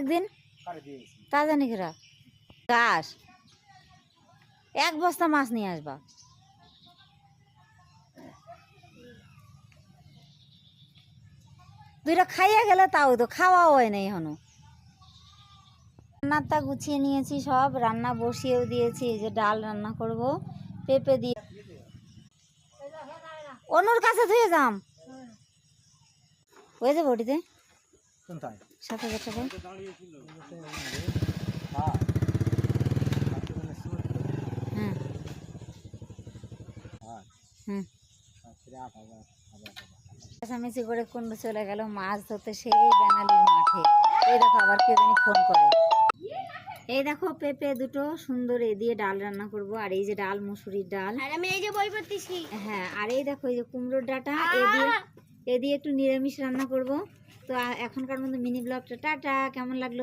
একদিন তা জানি খেরা গাছ 1 বস্তা মাছ নিয়ে আসবা। দুইটা খাইয়া গেলে তাও তো খাওয়াও হয় না এখনো। রান্নাটা গুছিয়ে নিয়েছি, সব রান্না বসিয়েও দিয়েছি। এই যে ডাল রান্না করব পেঁপে দিয়ে। অনুর কাছে ধুয়ে যাম হয়ে যাবে ওটিতে 7,000 টাকা। হ্যাঁ হুম চেঁচামেচি করে কোন চলে গেল মাছ ধরতে সেই বেনালির মাঠে। এই দেখো আবার কেউ জানি ফোন করে। এই দেখো পেঁপে দুটো সুন্দর এ দিয়ে ডাল রান্না করব। আর এই যে ডাল মুসুরির ডাল, আর আমি এই যে বই পড়তেছি। হ্যাঁ আর এই দেখো এই যে কুমড়োর ডাঁটা, এ দিয়ে একটু নিরামিষ রান্না করব। তো এখনকার মতো মিনি ব্লগটা টাটা। কেমন লাগলো